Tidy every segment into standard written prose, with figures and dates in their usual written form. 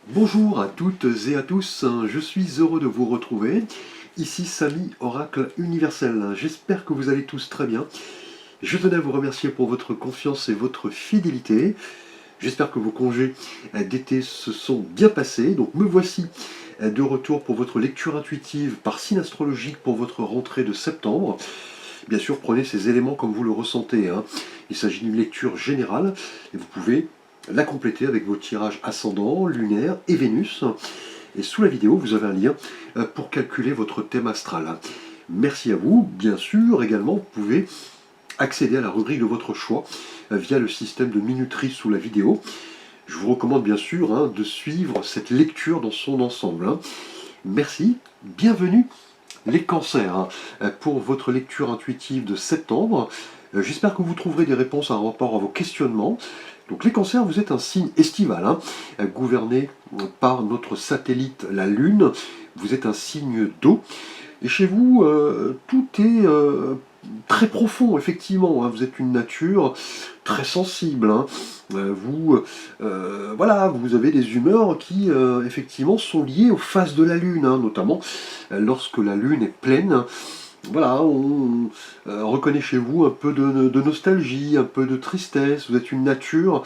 Bonjour à toutes et à tous, je suis heureux de vous retrouver. Ici Samy, Oracle Universel. J'espère que vous allez tous très bien. Je tenais à vous remercier pour votre confiance et votre fidélité. J'espère que vos congés d'été se sont bien passés. Donc me voici de retour pour votre lecture intuitive par signe astrologique pour votre rentrée de septembre. Bien sûr, prenez ces éléments comme vous le ressentez, hein. Il s'agit d'une lecture générale et vous pouvez la compléter avec vos tirages ascendant, lunaire et Vénus. Et sous la vidéo, vous avez un lien pour calculer votre thème astral. Merci à vous. Bien sûr, également, vous pouvez accéder à la rubrique de votre choix via le système de minuterie sous la vidéo. Je vous recommande bien sûr de suivre cette lecture dans son ensemble. Merci, bienvenue les cancers pour votre lecture intuitive de septembre. J'espère que vous trouverez des réponses en rapport à vos questionnements. Donc les cancers, vous êtes un signe estival, gouverné par notre satellite, la Lune. Vous êtes un signe d'eau. Et chez vous, tout est très profond, effectivement. Vous êtes une nature très sensible. Voilà, vous avez des humeurs qui, effectivement, sont liées aux phases de la Lune, notamment lorsque la Lune est pleine. Voilà, on reconnaît chez vous un peu de nostalgie, un peu de tristesse. Vous êtes une nature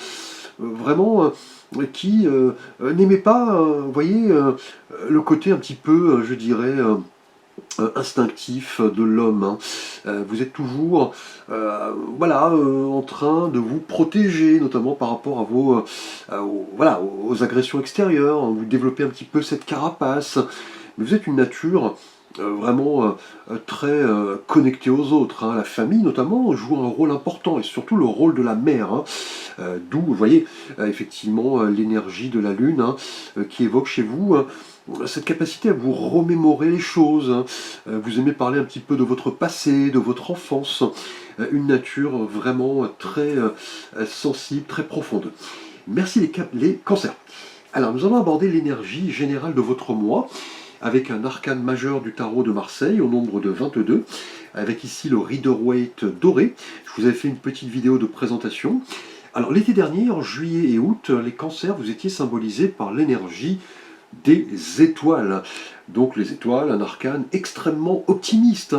vraiment qui n'aimait pas, vous voyez, le côté un petit peu, je dirais, instinctif de l'homme. Vous êtes toujours voilà, en train de vous protéger, notamment par rapport à voilà, aux agressions extérieures. Vous développez un petit peu cette carapace. Mais vous êtes une nature vraiment très connectée aux autres. La famille, notamment, joue un rôle important, et surtout le rôle de la mère. D'où, vous voyez, effectivement, l'énergie de la Lune qui évoque chez vous cette capacité à vous remémorer les choses. Vous aimez parler un petit peu de votre passé, de votre enfance. Une nature vraiment très sensible, très profonde. Merci les cancers. Alors, nous allons aborder l'énergie générale de votre mois avec un arcane majeur du tarot de Marseille au nombre de 22, avec ici le Rider-Waite doré. Je vous avais fait une petite vidéo de présentation. Alors l'été dernier, en juillet et août, les cancers, vous étiez symbolisés par l'énergie des étoiles. Donc les étoiles, un arcane extrêmement optimiste,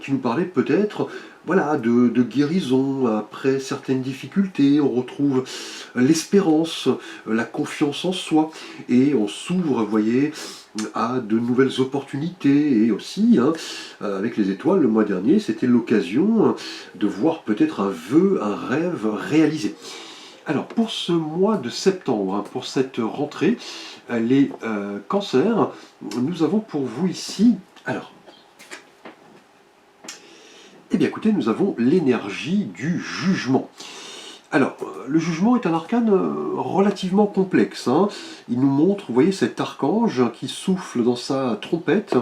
qui nous parlait peut-être voilà, de guérison après certaines difficultés. On retrouve l'espérance, la confiance en soi, et on s'ouvre, vous voyez, à de nouvelles opportunités. Et aussi, avec les étoiles, le mois dernier, c'était l'occasion de voir peut-être un vœu, un rêve réalisé. Alors, pour ce mois de septembre, pour cette rentrée, les cancers, nous avons pour vous ici, alors, eh bien écoutez, nous avons l'énergie du jugement. Alors, le jugement est un arcane relativement complexe. Il nous montre, vous voyez, cet archange qui souffle dans sa trompette,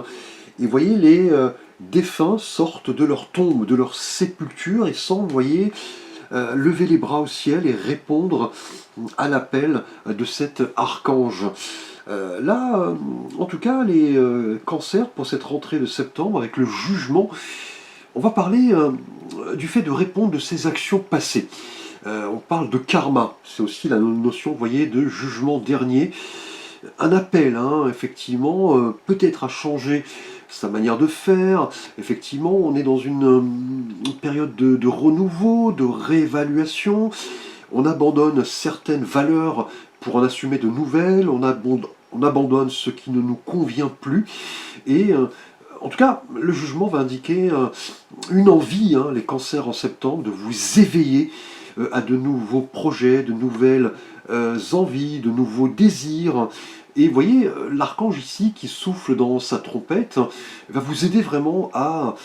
et vous voyez, les défunts sortent de leur tombe, de leur sépulture, et semblent, vous voyez, lever les bras au ciel et répondre à l'appel de cet archange. Là, en tout cas, les cancers, pour cette rentrée de septembre, avec le jugement, on va parler du fait de répondre de ses actions passées. On parle de karma, c'est aussi la notion, vous voyez, de jugement dernier. Un appel, effectivement, peut-être à changer sa manière de faire. Effectivement, on est dans une période de renouveau, de réévaluation. On abandonne certaines valeurs pour en assumer de nouvelles. On abandonne ce qui ne nous convient plus. Et en tout cas, le jugement va indiquer une envie, les cancers en septembre, de vous éveiller à de nouveaux projets, de nouvelles envies, de nouveaux désirs. Et vous voyez, l'archange ici qui souffle dans sa trompette va vous aider vraiment à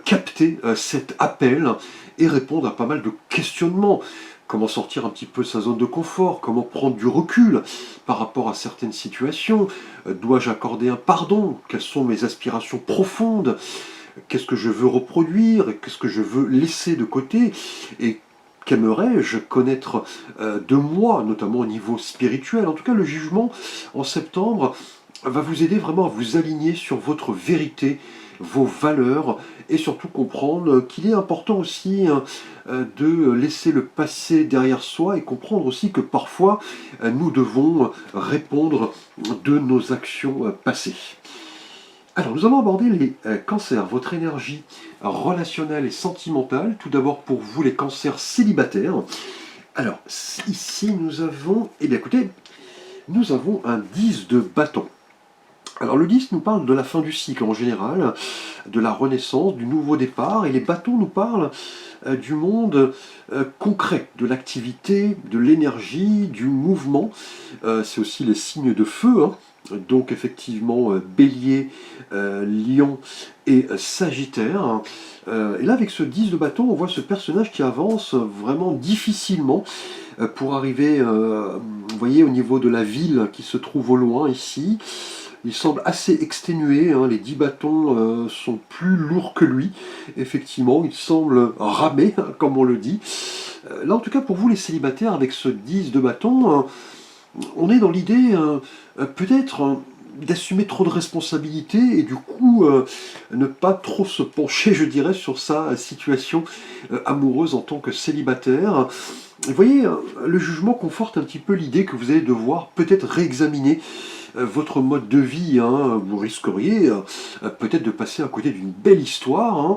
capter cet appel et répondre à pas mal de questionnements. Comment sortir un petit peu de sa zone de confort, comment prendre du recul par rapport à certaines situations. Dois-je accorder un pardon? Quelles sont mes aspirations profondes? Qu'est-ce que je veux reproduire? Qu'est-ce que je veux laisser de côté? Et qu'aimerais-je connaître de moi, notamment au niveau spirituel? En tout cas, le jugement en septembre va vous aider vraiment à vous aligner sur votre vérité vos valeurs et surtout comprendre qu'il est important aussi hein, de laisser le passé derrière soi et comprendre aussi que parfois nous devons répondre de nos actions passées. Alors, nous allons aborder les cancers, votre énergie relationnelle et sentimentale. Tout d'abord pour vous, les cancers célibataires. Alors, ici, nous avons, eh bien écoutez, nous avons un 10 de bâton. Alors, le 10 nous parle de la fin du cycle en général, de la renaissance, du nouveau départ, et les bâtons nous parlent du monde concret, de l'activité, de l'énergie, du mouvement. C'est aussi les signes de feu, hein. Donc effectivement Bélier, Lion et Sagittaire. Et là avec ce 10 de bâton, on voit ce personnage qui avance vraiment difficilement pour arriver, vous voyez, au niveau de la ville qui se trouve au loin ici. Il semble assez exténué, hein, les 10 bâtons sont plus lourds que lui, effectivement, il semble ramer, hein, comme on le dit. Là en tout cas pour vous les célibataires, avec ce 10 de bâton, on est dans l'idée peut-être d'assumer trop de responsabilités et du coup ne pas trop se pencher, je dirais, sur sa situation amoureuse en tant que célibataire. Vous voyez, le jugement conforte un petit peu l'idée que vous allez devoir peut-être réexaminer votre mode de vie, hein. Vous risqueriez peut-être de passer à côté d'une belle histoire, hein.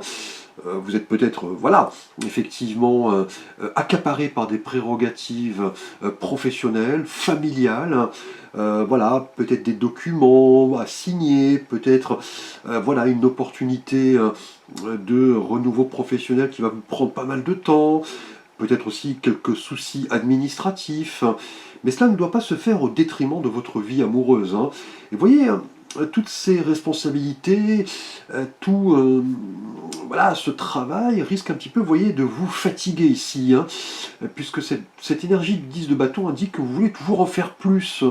Vous êtes peut-être, voilà, effectivement accaparé par des prérogatives professionnelles, familiales, voilà, peut-être des documents à signer, peut-être voilà, une opportunité de renouveau professionnel qui va vous prendre pas mal de temps, peut-être aussi quelques soucis administratifs, mais cela ne doit pas se faire au détriment de votre vie amoureuse, hein. Et vous voyez, toutes ces responsabilités, tout voilà, ce travail risque un petit peu, vous voyez, de vous fatiguer ici, hein, puisque cette énergie du 10 de bâton indique que vous voulez toujours en faire plus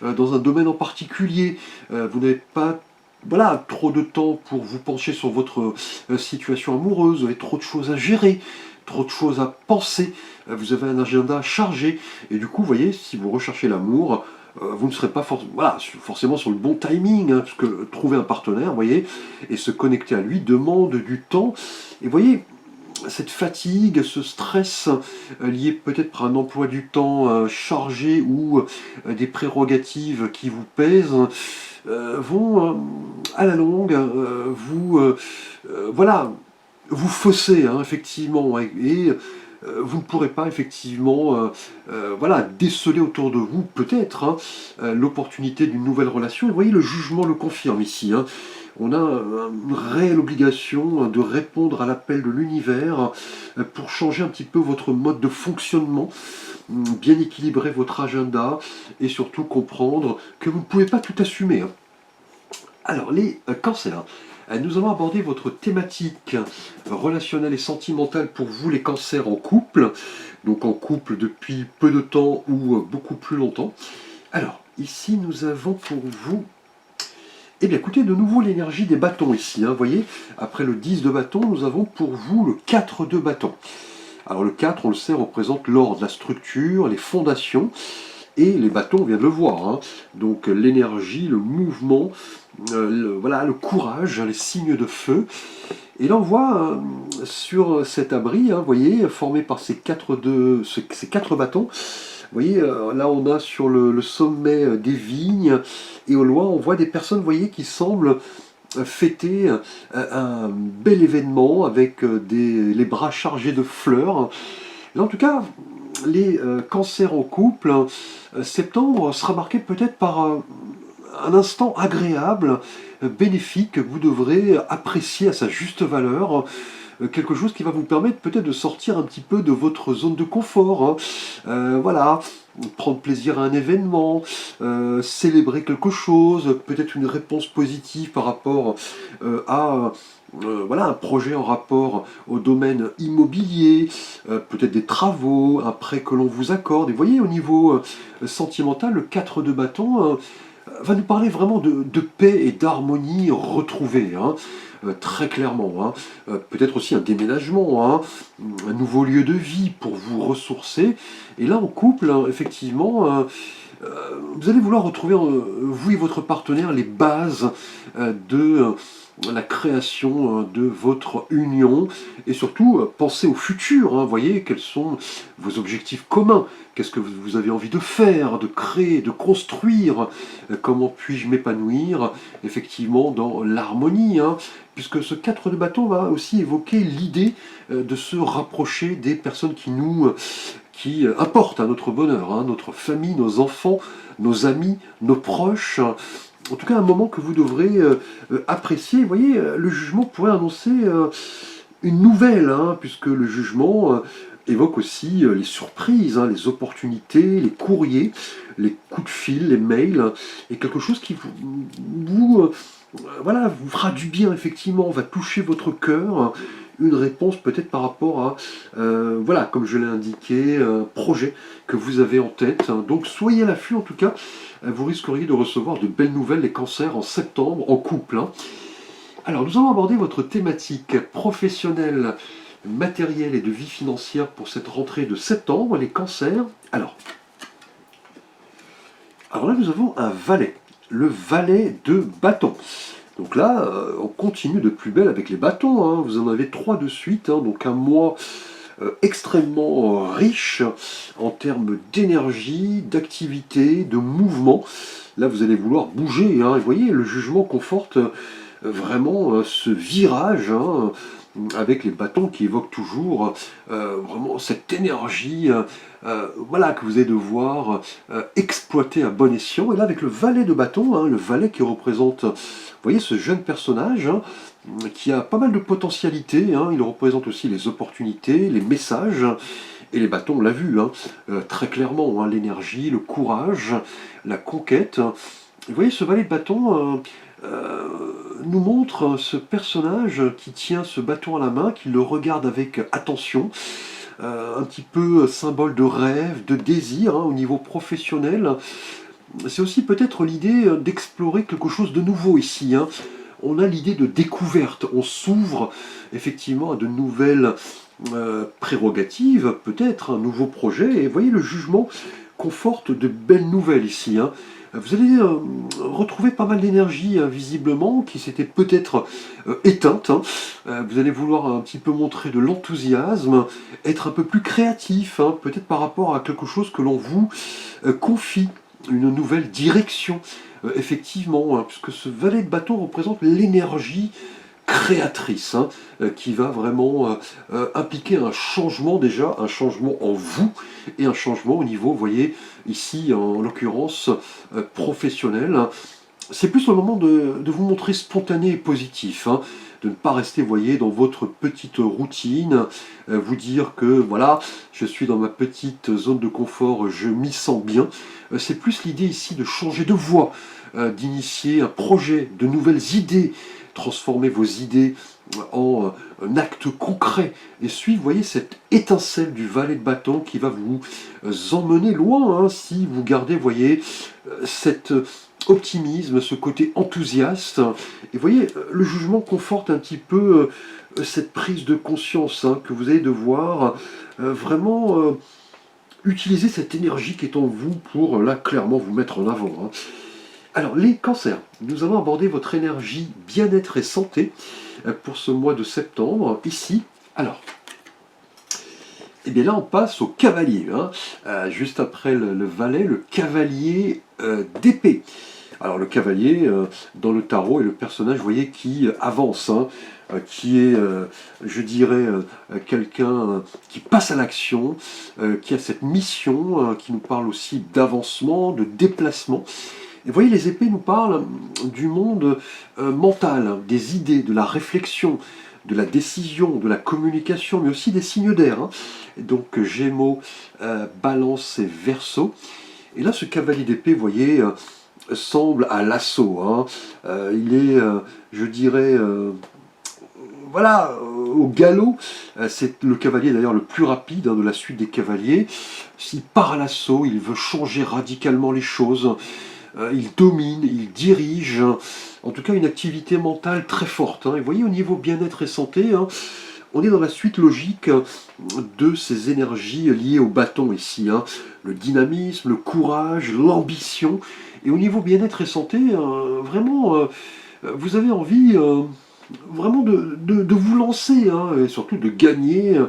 dans un domaine en particulier. Vous n'avez pas voilà, trop de temps pour vous pencher sur votre situation amoureuse, vous avez trop de choses à gérer, trop de choses à penser, vous avez un agenda chargé, et du coup, vous voyez, si vous recherchez l'amour, vous ne serez pas voilà, forcément sur le bon timing, hein, parce que trouver un partenaire, vous voyez, et se connecter à lui demande du temps. Et vous voyez, cette fatigue, ce stress lié peut-être par un emploi du temps chargé ou des prérogatives qui vous pèsent, vont à la longue voilà, vous fausser, hein, effectivement, et vous ne pourrez pas effectivement voilà, déceler autour de vous peut-être hein, l'opportunité d'une nouvelle relation. Et vous voyez, le jugement le confirme ici, hein. On a une réelle obligation de répondre à l'appel de l'univers pour changer un petit peu votre mode de fonctionnement, bien équilibrer votre agenda et surtout comprendre que vous ne pouvez pas tout assumer, hein. Alors, les cancers. Nous allons aborder votre thématique relationnelle et sentimentale pour vous, les cancers en couple. Donc en couple depuis peu de temps ou beaucoup plus longtemps. Alors, ici, nous avons pour vous... Eh bien, écoutez, de nouveau l'énergie des bâtons ici. Hein, vous voyez, après le 10 de bâton, nous avons pour vous le 4 de bâton. Alors le 4, on le sait, représente l'ordre, la structure, les fondations. Et les bâtons, on vient de le voir, hein. Donc l'énergie, le mouvement, voilà, le courage, les signes de feu. Et là on voit sur cet abri, hein, vous voyez, formé par ces quatre bâtons, vous voyez, là on a sur le sommet des vignes, et au loin on voit des personnes, vous voyez, qui semblent fêter un bel événement avec les bras chargés de fleurs. Là en tout cas, les cancers en couple, septembre sera marqué peut-être par un instant agréable, bénéfique, que vous devrez apprécier à sa juste valeur, quelque chose qui va vous permettre peut-être de sortir un petit peu de votre zone de confort, hein. Voilà, prendre plaisir à un événement, célébrer quelque chose, peut-être une réponse positive par rapport à voilà, un projet en rapport au domaine immobilier, peut-être des travaux, un prêt que l'on vous accorde. Et vous voyez, au niveau sentimental, le 4 de bâton va nous parler vraiment de paix et d'harmonie retrouvée, hein, très clairement, hein. Peut-être aussi un déménagement, hein, un nouveau lieu de vie pour vous ressourcer. Et là, en couple, hein, effectivement, vous allez vouloir retrouver, vous et votre partenaire, les bases de la création de votre union et surtout pensez au futur, hein, voyez quels sont vos objectifs communs, qu'est-ce que vous avez envie de faire, de créer, de construire, comment puis-je m'épanouir effectivement dans l'harmonie, hein, puisque ce 4 de bâton va aussi évoquer l'idée de se rapprocher des personnes qui importent à notre bonheur, hein, notre famille, nos enfants, nos amis, nos proches. En tout cas, un moment que vous devrez apprécier. Vous voyez, le jugement pourrait annoncer une nouvelle, hein, puisque le jugement évoque aussi les surprises, hein, les opportunités, les courriers, les coups de fil, les mails, et quelque chose qui voilà, vous fera du bien, effectivement, va toucher votre cœur, une réponse peut-être par rapport à, voilà, comme je l'ai indiqué, un projet que vous avez en tête. Donc soyez à l'affût, en tout cas, vous risqueriez de recevoir de belles nouvelles, les cancers, en septembre, en couple, hein. Alors, nous allons aborder votre thématique professionnelle, matérielle et de vie financière pour cette rentrée de septembre, les cancers. Alors là, nous avons un valet, le valet de bâton. Donc là, on continue de plus belle avec les bâtons, hein. Vous en avez 3 de suite, hein. Donc un mois extrêmement riche en termes d'énergie, d'activité, de mouvement. Là, vous allez vouloir bouger, hein. Et vous voyez, le jugement conforte vraiment ce virage, hein, avec les bâtons qui évoquent toujours vraiment cette énergie voilà, que vous allez devoir exploiter à bon escient. Et là, avec le valet de bâton, hein, le valet qui représente, vous voyez, ce jeune personnage, hein, qui a pas mal de potentialité, hein. Il représente aussi les opportunités, les messages, et les bâtons, on l'a vu, hein, très clairement, hein, l'énergie, le courage, la conquête. Vous voyez, ce valet de bâton nous montre ce personnage qui tient ce bâton à la main, qui le regarde avec attention, un petit peu symbole de rêve, de désir, hein, au niveau professionnel. C'est aussi peut-être l'idée d'explorer quelque chose de nouveau ici, hein. On a l'idée de découverte, on s'ouvre effectivement à de nouvelles prérogatives, peut-être un nouveau projet, et vous voyez, le jugement conforte de belles nouvelles ici, hein. Vous allez retrouver pas mal d'énergie, hein, visiblement, qui s'était peut-être éteinte, hein. Vous allez vouloir un petit peu montrer de l'enthousiasme, être un peu plus créatif, hein, peut-être par rapport à quelque chose que l'on vous confie, une nouvelle direction, effectivement, hein, puisque ce valet de bâton représente l'énergie créatrice, hein, qui va vraiment impliquer un changement déjà, un changement en vous et un changement au niveau, vous voyez, ici en l'occurrence professionnel. C'est plus le moment de vous montrer spontané et positif, hein, de ne pas rester, vous voyez, dans votre petite routine, vous dire que voilà, je suis dans ma petite zone de confort, je m'y sens bien. C'est plus l'idée ici de changer de voie, d'initier un projet, de nouvelles idées, transformer vos idées en un acte concret et suivre, vous voyez, cette étincelle du valet de bâton qui va vous emmener loin, hein, si vous gardez, vous voyez, cet optimisme, ce côté enthousiaste. Et vous voyez, le jugement conforte un petit peu cette prise de conscience, hein, que vous allez devoir vraiment utiliser cette énergie qui est en vous pour, là, clairement vous mettre en avant, hein. Alors, les cancers, nous allons aborder votre énergie bien-être et santé pour ce mois de septembre, ici. Alors, et bien là, on passe au cavalier, hein, juste après le valet, le cavalier d'épée. Alors, le cavalier, dans le tarot, est le personnage, vous voyez, qui avance, hein, qui est, je dirais, quelqu'un qui passe à l'action, qui a cette mission, qui nous parle aussi d'avancement, de déplacement. Et vous voyez, les épées nous parlent du monde mental, hein, des idées, de la réflexion, de la décision, de la communication, mais aussi des signes d'air, hein. Donc Gémeaux, Balance et Verseau. Et là, ce cavalier d'épée, vous voyez, semble à l'assaut, hein. Il est, je dirais, voilà, au galop. C'est le cavalier d'ailleurs le plus rapide, hein, de la suite des cavaliers. S'il part à l'assaut, il veut changer radicalement les choses. Il domine, il dirige, en tout cas une activité mentale très forte, hein. Et vous voyez, au niveau bien-être et santé, hein, on est dans la suite logique de ces énergies liées au bâton ici, hein. Le dynamisme, le courage, l'ambition. Et au niveau bien-être et santé, vraiment, vous avez envie vraiment de vous lancer, hein, et surtout de gagner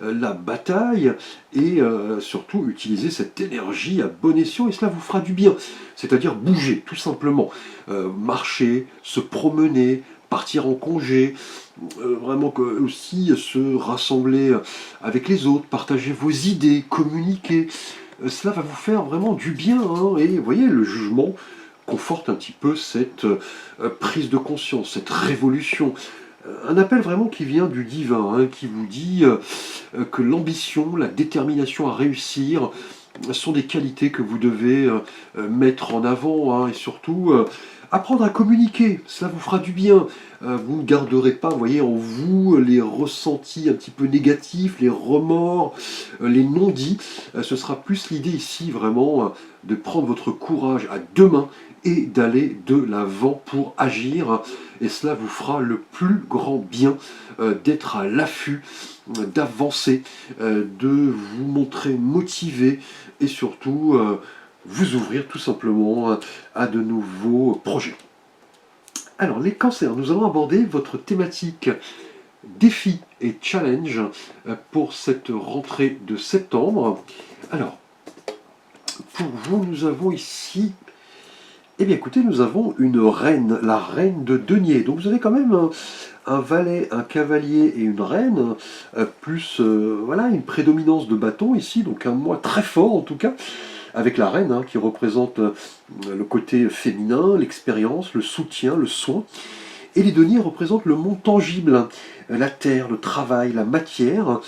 la bataille, et surtout utiliser cette énergie à bon escient, et cela vous fera du bien. C'est-à-dire bouger, tout simplement. Marcher, se promener, partir en congé, vraiment aussi se rassembler avec les autres, partager vos idées, communiquer. Cela va vous faire vraiment du bien, hein, et vous voyez, le jugement conforte un petit peu cette prise de conscience, cette révolution. Un appel vraiment qui vient du divin, hein, qui vous dit que l'ambition, la détermination à réussir sont des qualités que vous devez mettre en avant, hein, et surtout apprendre à communiquer, cela vous fera du bien. Vous ne garderez pas, vous voyez, en vous les ressentis un petit peu négatifs, les remords, les non-dits. Ce sera plus l'idée ici vraiment de prendre votre courage à deux mains et d'aller de l'avant pour agir. Et cela vous fera le plus grand bien d'être à l'affût, d'avancer, de vous montrer motivé, et surtout vous ouvrir tout simplement à de nouveaux projets. Alors les cancers, nous allons aborder votre thématique défi et challenge pour cette rentrée de septembre. Alors, pour vous, nous avons ici, eh bien écoutez, nous avons une reine, la reine de denier. Donc vous avez quand même un valet, un cavalier et une reine, plus voilà, une prédominance de bâton ici, donc un mois très fort en tout cas, avec la reine, hein, qui représente le côté féminin, l'expérience, le soutien, le soin. Et les deniers représentent le monde tangible, hein, la terre, le travail, la matière.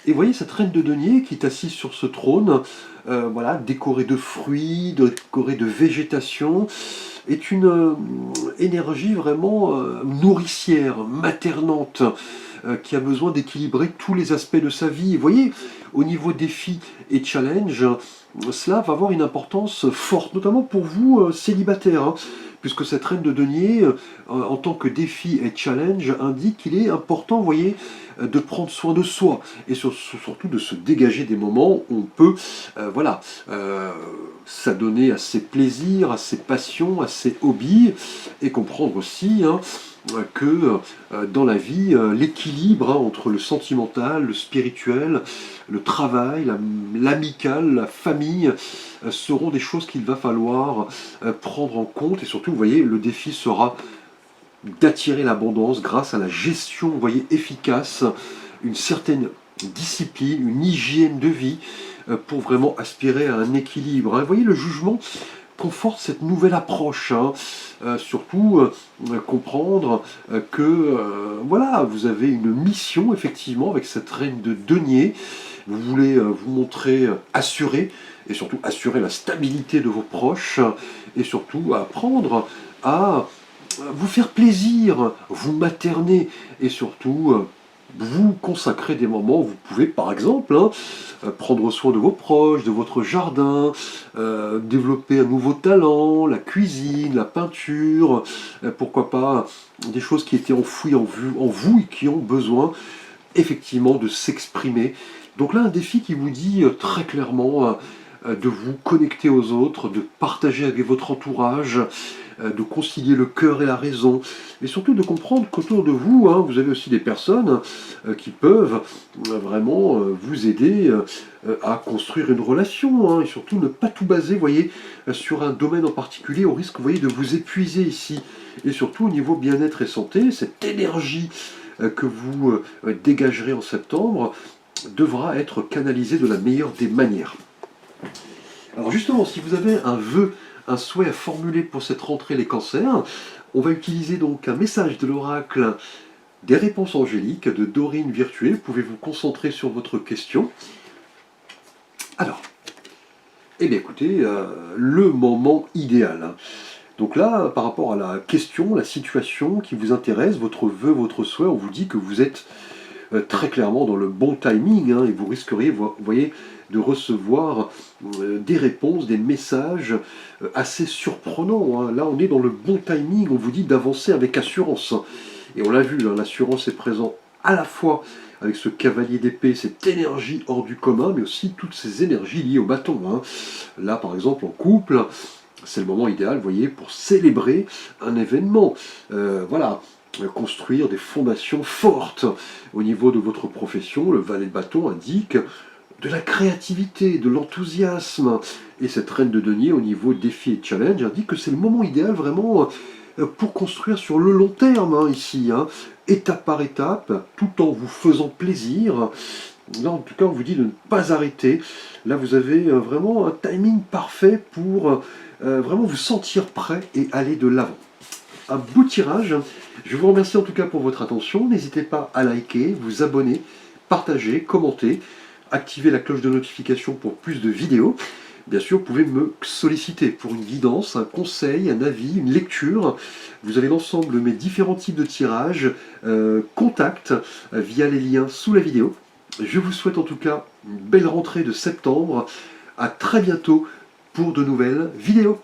Et vous voyez cette reine de denier qui est assise sur ce trône, voilà, décorée de fruits, décorée de végétation, est une énergie vraiment nourricière, maternante, qui a besoin d'équilibrer tous les aspects de sa vie. Et vous voyez, au niveau défi et challenge, cela va avoir une importance forte, notamment pour vous célibataires, hein, puisque cette reine de denier, en tant que défi et challenge, indique qu'il est important, vous voyez, de prendre soin de soi, et surtout de se dégager des moments où on peut voilà, s'adonner à ses plaisirs, à ses passions, à ses hobbies, et comprendre aussi, hein, que dans la vie, l'équilibre, hein, entre le sentimental, le spirituel, le travail, l'amical, la famille, seront des choses qu'il va falloir prendre en compte. Et surtout, vous voyez, le défi sera d'attirer l'abondance grâce à la gestion, vous voyez, efficace, une certaine discipline, une hygiène de vie, pour vraiment aspirer à un équilibre, hein. Vous voyez, le jugement conforte cette nouvelle approche, hein. Surtout comprendre que voilà, vous avez une mission effectivement avec cette reine de denier. Vous voulez vous montrer assuré, et surtout assurer la stabilité de vos proches, et surtout apprendre à vous faire plaisir, vous materner, et surtout vous consacrer des moments où vous pouvez, par exemple, hein, prendre soin de vos proches, de votre jardin, développer un nouveau talent, la cuisine, la peinture, pourquoi pas des choses qui étaient enfouies en vous et qui ont besoin effectivement de s'exprimer. Donc là, un défi qui vous dit très clairement de vous connecter aux autres, de partager avec votre entourage, de concilier le cœur et la raison, et surtout de comprendre qu'autour de vous, hein, vous avez aussi des personnes qui peuvent vraiment vous aider à construire une relation, hein, et surtout ne pas tout baser, voyez, sur un domaine en particulier, au risque, vous voyez, de vous épuiser ici. Et surtout au niveau bien-être et santé, cette énergie que vous dégagerez en septembre devra être canalisée de la meilleure des manières. Alors justement, si vous avez un vœu, un souhait à formuler pour cette rentrée les cancers, on va utiliser donc un message de l'oracle des réponses angéliques de Dorine Virtué. Vous pouvez vous concentrer sur votre question. Alors, eh bien écoutez, le moment idéal, hein. Donc là, par rapport à la question, la situation qui vous intéresse, votre vœu, votre souhait, on vous dit que vous êtes très clairement dans le bon timing, hein, et vous risqueriez, vous voyez, de recevoir des réponses, des messages assez surprenants, hein. Là, on est dans le bon timing, on vous dit d'avancer avec assurance. Et on l'a vu, hein, l'assurance est présente à la fois avec ce cavalier d'épée, cette énergie hors du commun, mais aussi toutes ces énergies liées au bâton, hein. Là, par exemple, en couple, C'est le moment idéal, vous voyez, pour célébrer un événement. Voilà, construire des fondations fortes au niveau de votre profession. Le valet de bâton indique de la créativité, de l'enthousiasme. Et cette reine de denier au niveau défi et challenge indique que c'est le moment idéal vraiment pour construire sur le long terme, hein, ici, hein, étape par étape, tout en vous faisant plaisir. Là, en tout cas, on vous dit de ne pas arrêter. Là, vous avez vraiment un timing parfait pour vraiment vous sentir prêt et aller de l'avant. Un beau tirage. Je vous remercie en tout cas pour votre attention. N'hésitez pas à liker, vous abonner, partager, commenter, activer la cloche de notification pour plus de vidéos. Bien sûr, vous pouvez me solliciter pour une guidance, un conseil, un avis, une lecture. Vous avez l'ensemble de mes différents types de tirages, contact via les liens sous la vidéo. Je vous souhaite en tout cas une belle rentrée de septembre. À très bientôt pour de nouvelles vidéos.